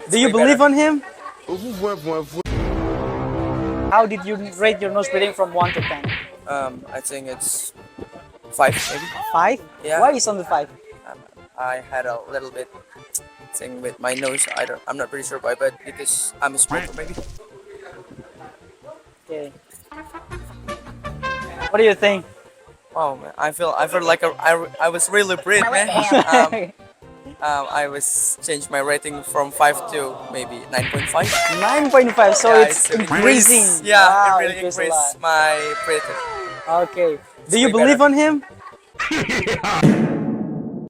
Do you believe on him? How did you rate your nose breathing from 1 to 10? I think it's 5 maybe. 5? Yeah. Why is on the 5? I had a little bit thing with my nose. I'm not pretty sure why, but because I'm a smoker maybe. Okay. What do you think? Oh man, I feel like I was really brave, man. I was changed my rating from 5 to maybe 9.5. 9.5, so Yeah, it's really increasing. increased. Yeah, Wow, it really increased a increased lot. my rating. Okay. Do you way believe better. on him?